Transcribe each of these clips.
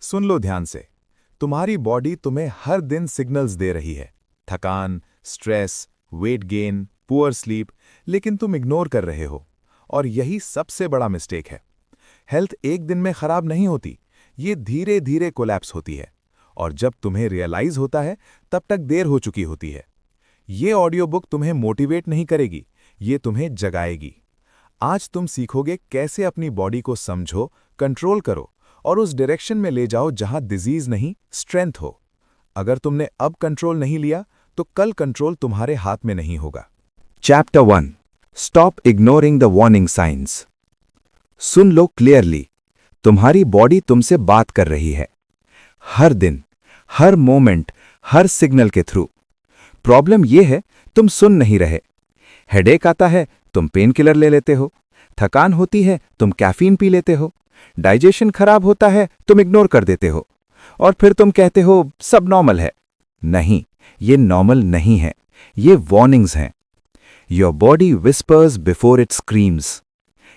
सुन लो ध्यान से। तुम्हारी बॉडी तुम्हें हर दिन सिग्नल्स दे रही है। थकान, stress, weight gain, poor sleep, लेकिन तुम इग्नोर कर रहे हो। और यही सबसे बड़ा मिस्टेक है। हेल्थ एक दिन में खराब नहीं होती, ये धीरे धीरे कोलैप्स होती है। और जब तुम्हें रियलाइज होता है, तब तक देर हो चुकी होती है। ये ऑडियो बुक तुम्हें मोटिवेट नहीं करेगी, ये तुम्हें जगाएगी। आज तुम सीखोगे कैसे अपनी बॉडी को समझो, कंट्रोल करो और उस डायरेक्शन में ले जाओ जहां डिजीज नहीं, स्ट्रेंथ हो। अगर तुमने अब कंट्रोल नहीं लिया, तो कल कंट्रोल तुम्हारे हाथ में नहीं होगा। Chapter 1 stop ignoring the warning science. Soon low clearly, तुम्हारी बॉडी तुमसे बात कर रही है। हर दिन, हर मोमेंट, हर सिग्नल के थ्रू। प्रॉब्लम यह है, तुम सुन नहीं रहे। हेडेक आता है, तुम पेन किलर ले लेते हो। थकान होती है, तुम कैफीन पी लेते हो। डाइजेशन खराब होता है, तुम इग्नोर कर देते हो। और फिर तुम कहते हो सब नॉर्मल है। नहीं, ये नॉर्मल नहीं है, ये वार्निंग्स हैं। Your body whispers before it screams.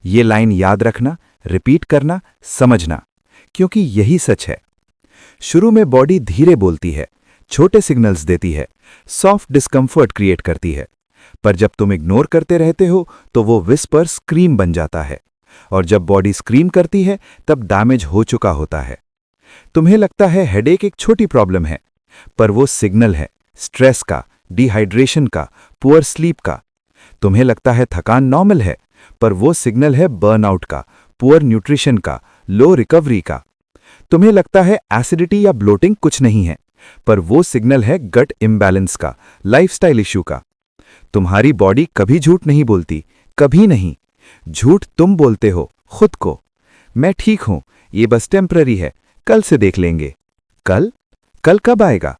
ये लाइन याद रखना, रिपीट करना, समझना, क्योंकि यही सच है। शुरू में बॉडी धीरे बोलती है, छोटे सिग्नल्स देती है, सॉफ्ट डिस्कंफर्ट क्रिएट करती है। पर जब तुम इग्नोर करते रहते हो, तो वो विस्पर स्क्रीम बन जाता है। और जब बॉडी स्क्रीम करती है, तब डैमेज हो चुका होता है। तुम्हें लगता है हेडेक एक छोटी प्रॉब्लम है, पर वो सिग्नल है स्ट्रेस का, डिहाइड्रेशन का, पुअर स्लीप का। तुम्हें लगता है थकान नॉर्मल है, पर वो सिग्नल है बर्नआउट का, पुअर न्यूट्रिशन का, लो रिकवरी का। तुम्हें लगता है एसिडिटी या ब्लोटिंग कुछ नहीं है, पर वो सिग्नल है गट इम्बैलेंस का, लाइफस्टाइल इश्यू का। तुम्हारी बॉडी कभी झूठ नहीं बोलती, कभी नहीं। झूठ तुम बोलते हो खुद को। मैं ठीक हूं, ये बस टेम्पररी है, कल से देख लेंगे। कल? कल कब आएगा?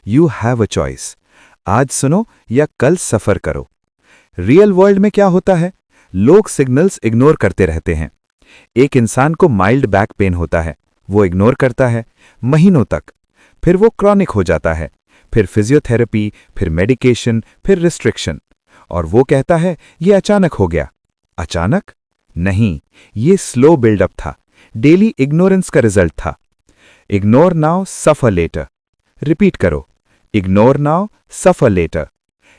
You have a choice. आज सुनो या कल सफर करो। रियल वर्ल्ड में क्या होता है? लोग सिग्नल्स इग्नोर करते रहते हैं। एक इंसान को माइल्ड बैक पेन होता है, वो इग्नोर करता है महीनों तक। फिर वो क्रॉनिक हो जाता है, फिर फिजियोथेरेपी, फिर मेडिकेशन, फिर रिस्ट्रिक्शन। और वो कहता है ये अचानक हो गया। अचानक? नहीं, ये स्लो बिल्डअप था, डेली इग्नोरेंस का रिजल्ट था। Ignore now, suffer letter. Repeat करो, इग्नोर नाउ, सफर लेटर।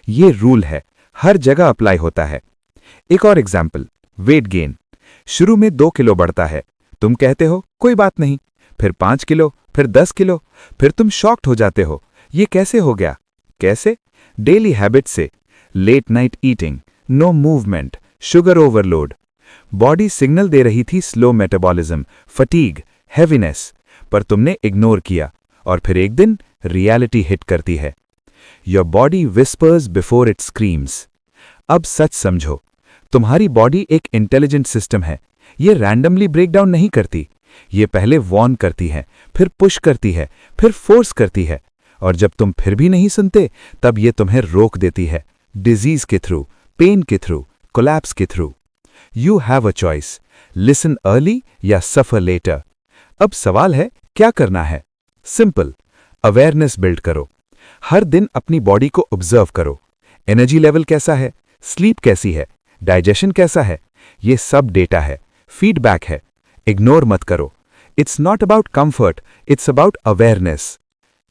ये रूल है, हर जगह अप्लाई होता है। एक और एग्जाम्पल, वेट गेन। शुरू में 2 किलो बढ़ता है, तुम कहते हो कोई बात नहीं। फिर 5 किलो, फिर 10 किलो, फिर तुम शॉक्ड हो जाते हो, ये कैसे हो गया? कैसे? डेली हैबिट से। Late night eating, no movement, sugar overload. Body signal दे रही थी स्लो मेटाबॉलिज्म, फटीग, हैवीनेस, पर तुमने इग्नोर किया। और फिर एक दिन रियलिटी हिट करती है। Your body whispers before it screams. अब सच समझो, तुम्हारी बॉडी एक इंटेलिजेंट सिस्टम है। ये रैंडमली ब्रेकडाउन नहीं करती। ये पहले वॉर्न करती है, फिर पुश करती है, फिर फोर्स करती है। और जब तुम फिर भी नहीं सुनते, तब ये तुम्हें रोक देती है, डिजीज के थ्रू, पेन के थ्रू, कोलैप्स के through. You have a choice, listen early या सफर लेटर। अब सवाल है, क्या करना है? सिंपल, अवेयरनेस बिल्ड करो। हर दिन अपनी बॉडी को ऑब्जर्व करो। एनर्जी लेवल कैसा है, स्लीप कैसी है, डाइजेशन कैसा है, ये सब डेटा है, फीडबैक है। इग्नोर मत करो। It's not about comfort, it's about awareness.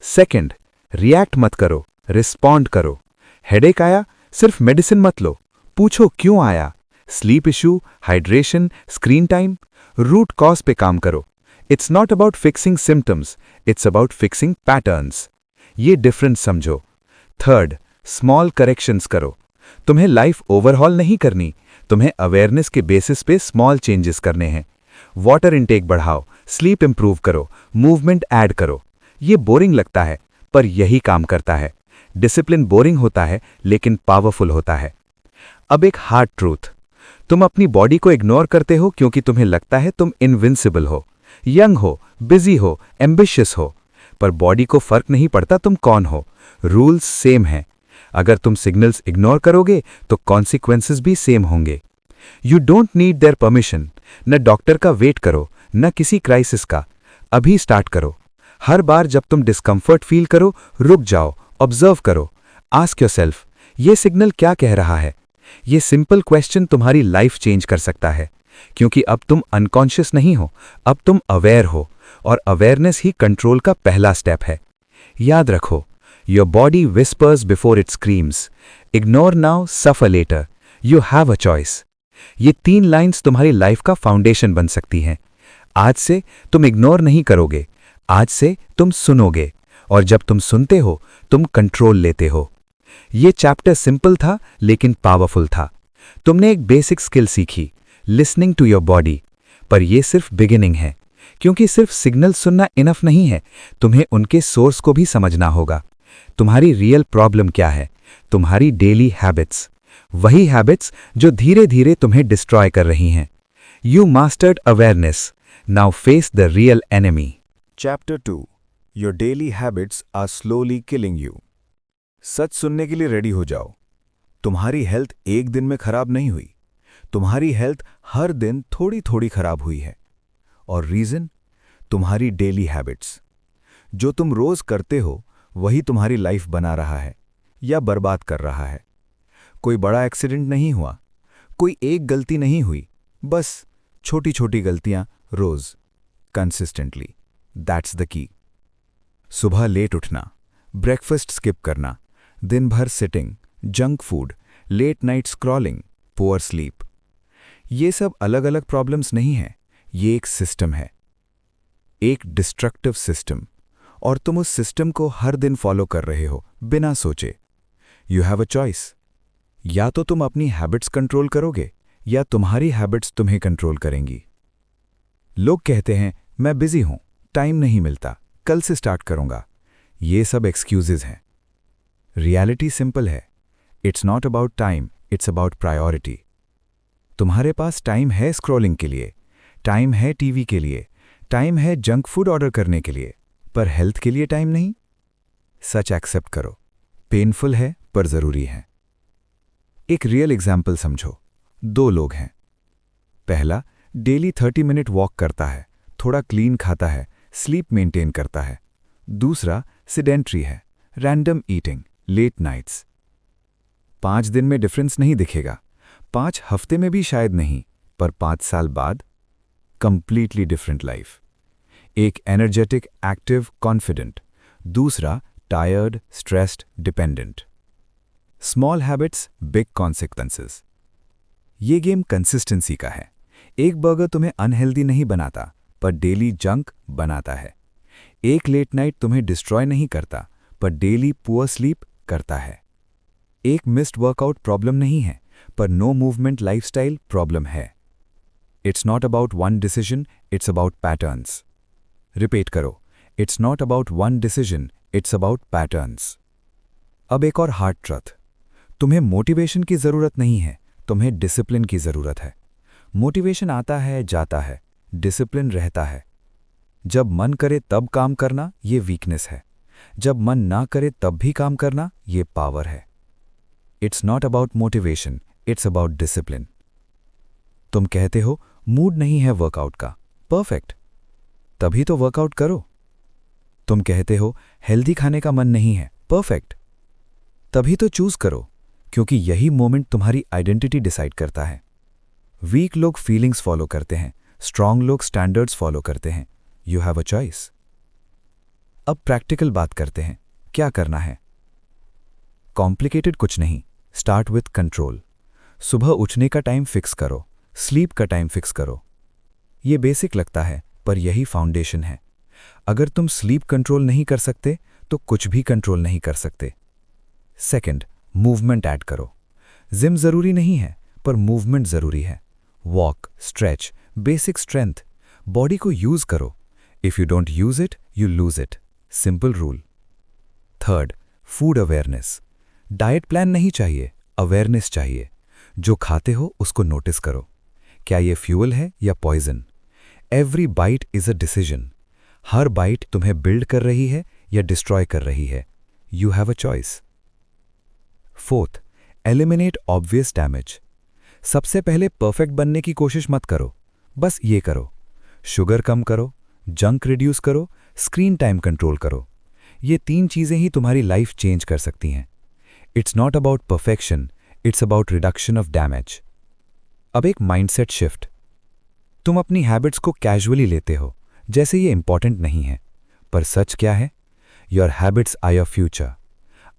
Second, react मत करो, रिस्पॉन्ड करो। हेडेक आया, सिर्फ मेडिसिन मत लो, पूछो क्यों आया। Sleep issue, hydration, screen time, root cause पे काम करो। It's not about fixing symptoms, it's about fixing patterns. ये डिफरेंस समझो। थर्ड, स्मॉल करेक्शंस करो। तुम्हें लाइफ ओवरहॉल नहीं करनी, तुम्हें अवेयरनेस के बेसिस पे स्मॉल चेंजेस करने हैं। वाटर इंटेक बढ़ाओ, स्लीप इंप्रूव करो, मूवमेंट ऐड करो। ये बोरिंग लगता है, पर यही काम करता है। डिसिप्लिन बोरिंग होता है, लेकिन पावरफुल होता है। अब एक हार्ड ट्रूथ, तुम अपनी बॉडी को इग्नोर करते हो क्योंकि तुम्हें लगता है तुम इनविंसिबल हो, यंग हो, बिजी हो, एम्बिशियस हो। पर बॉडी को फर्क नहीं पड़ता तुम कौन हो, रूल्स सेम हैं। अगर तुम सिग्नल्स इग्नोर करोगे, तो कॉन्सिक्वेंसेस भी सेम होंगे। You don't need their permission, न डॉक्टर का वेट करो, न किसी क्राइसिस का। अभी स्टार्ट करो। हर बार जब तुम डिस्कंफर्ट फील करो, रुक जाओ, ऑब्जर्व करो, आस्क योरसेल्फ, ये सिग्नल क्या कह रहा है? ये सिंपल क्वेश्चन तुम्हारी लाइफ चेंज कर सकता है। क्योंकि अब तुम अनकॉन्शियस नहीं हो, अब तुम अवेयर हो, और अवेयरनेस ही कंट्रोल का पहला स्टेप है। याद रखो, your body whispers before it screams, ignore now, suffer later, you have a choice. ये 3 लाइन्स तुम्हारी लाइफ का फाउंडेशन बन सकती हैं। आज से तुम इग्नोर नहीं करोगे, आज से तुम सुनोगे, और जब तुम सुनते हो तुम कंट्रोल लेते हो। ये चैप्टर सिंपल था लेकिन पावरफुल था। तुमने एक बेसिक स्किल सीखी, लिसनिंग टू योर बॉडी। पर यह सिर्फ बिगिनिंग है, क्योंकि सिर्फ सिग्नल सुनना इनफ नहीं है, तुम्हें उनके सोर्स को भी समझना होगा। तुम्हारी रियल प्रॉब्लम क्या है? तुम्हारी डेली हैबिट्स, वही हैबिट्स जो धीरे धीरे तुम्हें डिस्ट्रॉय कर रही हैं। You mastered awareness, now face the real enemy. Chapter 2, your daily habits are slowly killing you. सच सुनने के लिए रेडी हो जाओ। तुम्हारी हेल्थ एक दिन में खराब नहीं हुई, तुम्हारी हेल्थ हर दिन थोड़ी थोड़ी खराब हुई है। और रीजन? तुम्हारी डेली हैबिट्स। जो तुम रोज करते हो वही तुम्हारी लाइफ बना रहा है या बर्बाद कर रहा है। कोई बड़ा एक्सीडेंट नहीं हुआ, कोई एक गलती नहीं हुई, बस छोटी छोटी गलतियां रोज, कंसिस्टेंटली। That's the key. सुबह लेट उठना, ब्रेकफास्ट स्किप करना, दिन भर sitting, junk food, late night scrolling, poor sleep, ये सब अलग अलग प्रॉब्लम्स नहीं हैं, ये एक सिस्टम है, एक डिस्ट्रक्टिव सिस्टम। और तुम उस सिस्टम को हर दिन फॉलो कर रहे हो बिना सोचे। You have a choice. या तो तुम अपनी हैबिट्स कंट्रोल करोगे या तुम्हारी हैबिट्स तुम्हें कंट्रोल करेंगी। लोग कहते हैं मैं बिजी हूं, टाइम नहीं मिलता, कल से स्टार्ट करूंगा। ये सब एक्सक्यूजेज हैं। रियलिटी सिंपल है। It's not about time, it's about priority. तुम्हारे पास टाइम है स्क्रॉलिंग के लिए, टाइम है टीवी के लिए, टाइम है जंक फूड ऑर्डर करने के लिए, पर हेल्थ के लिए टाइम नहीं। सच एक्सेप्ट करो, पेनफुल है पर जरूरी है। एक रियल एग्जाम्पल समझो। 2 लोग हैं। पहला डेली 30 मिनट वॉक करता है, थोड़ा क्लीन खाता है, स्लीप मेंटेन करता है। दूसरा सिडेंट्री है, रैंडम ईटिंग, लेट नाइट्स। 5 दिन में डिफरेंस नहीं दिखेगा, 5 हफ्ते में भी शायद नहीं, पर 5 साल बाद कंप्लीटली डिफरेंट लाइफ। एक एनर्जेटिक, एक्टिव, कॉन्फिडेंट, दूसरा tired, stressed, dependent. Small habits, big consequences. ये गेम कंसिस्टेंसी का है। एक बर्गर तुम्हें अनहेल्दी नहीं बनाता, पर डेली जंक बनाता है। एक लेट नाइट तुम्हें डिस्ट्रॉय नहीं करता, पर डेली पुअर स्लीप करता है। एक मिस्ड वर्कआउट प्रॉब्लम नहीं है, पर नो मूवमेंट लाइफस्टाइल प्रॉब्लम है। It's not about one decision, it's about patterns. Repeat करो, it's not about one decision, it's about patterns. अब एक और हार्ड ट्रुथ, तुम्हें मोटिवेशन की जरूरत नहीं है, तुम्हें डिसिप्लिन की जरूरत है। मोटिवेशन आता है, जाता है, डिसिप्लिन रहता है। जब मन करे तब काम करना, ये वीकनेस है। जब मन ना करे तब भी काम करना, ये पावर है। It's not about motivation, it's about discipline. तुम कहते हो मूड नहीं है वर्कआउट का, परफेक्ट, तभी तो वर्कआउट करो। तुम कहते हो हेल्दी खाने का मन नहीं है, परफेक्ट, तभी तो चूज करो, क्योंकि यही मोमेंट तुम्हारी आइडेंटिटी डिसाइड करता है। वीक लोग फीलिंग्स फॉलो करते हैं, स्ट्रांग लोग स्टैंडर्ड्स फॉलो करते हैं। You have a choice. अब प्रैक्टिकल बात करते हैं, क्या करना है? कॉम्प्लिकेटेड कुछ नहीं, स्टार्ट विथ कंट्रोल। सुबह उठने का टाइम फिक्स करो, स्लीप का टाइम फिक्स करो। ये बेसिक लगता है, पर यही फाउंडेशन है। अगर तुम स्लीप कंट्रोल नहीं कर सकते तो कुछ भी कंट्रोल नहीं कर सकते। सेकंड, मूवमेंट ऐड करो। जिम जरूरी नहीं है, पर मूवमेंट जरूरी है। Walk, stretch, basic strength, body को यूज करो। If you don't use it, you lose it, simple rule. Third, food awareness. Diet plan नहीं चाहिए, अवेयरनेस चाहिए। जो खाते हो उसको नोटिस करो, क्या ये फ्यूल है या poison? Every bite is a decision. हर बाइट तुम्हें बिल्ड कर रही है या डिस्ट्रॉय कर रही है। You have a choice. Fourth, eliminate obvious damage. सबसे पहले परफेक्ट बनने की कोशिश मत करो, बस ये करो, शुगर कम करो, जंक रिड्यूस करो, स्क्रीन टाइम कंट्रोल करो। ये 3 चीजें ही तुम्हारी लाइफ चेंज कर सकती हैं। It's not about perfection, it's about reduction of damage. अब एक माइंडसेट शिफ्ट। तुम अपनी हैबिट्स को कैजुअली लेते हो, जैसे ये इंपॉर्टेंट नहीं है। पर सच क्या है? Your habits are your future.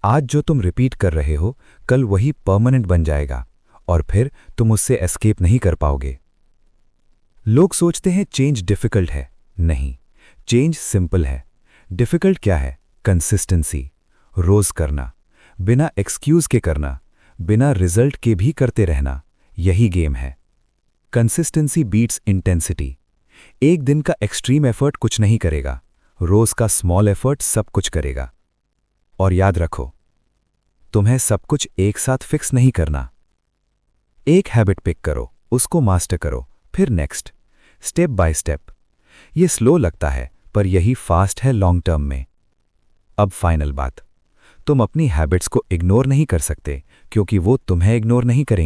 आज जो तुम रिपीट कर रहे हो, कल वही परमानेंट बन जाएगा, और फिर तुम उससे एस्केप नहीं कर पाओगे। लोग सोचते हैं चेंज डिफिकल्ट है। नहीं, चेंज सिंपल है। डिफिकल्ट क्या है? कंसिस्टेंसी, रोज करना, बिना एक्सक्यूज के करना, बिना रिजल्ट के भी करते रहना, यही गेम है। Consistency beats intensity. एक दिन का एक्सट्रीम एफर्ट कुछ नहीं करेगा, रोज का स्मॉल एफर्ट सब कुछ करेगा। और याद रखो, तुम्हें सब कुछ एक साथ फिक्स नहीं करना। एक हैबिट पिक करो, उसको मास्टर करो, फिर नेक्स्ट, स्टेप बाय स्टेप। ये स्लो लगता है, पर यही फास्ट है लॉन्ग टर्म में। अब फाइनल बात, तुम अपनी हैबिट्स को इग्नोर नहीं कर सकते, क्योंकि वो तुम्हें इग्नोर नहीं करेंगी।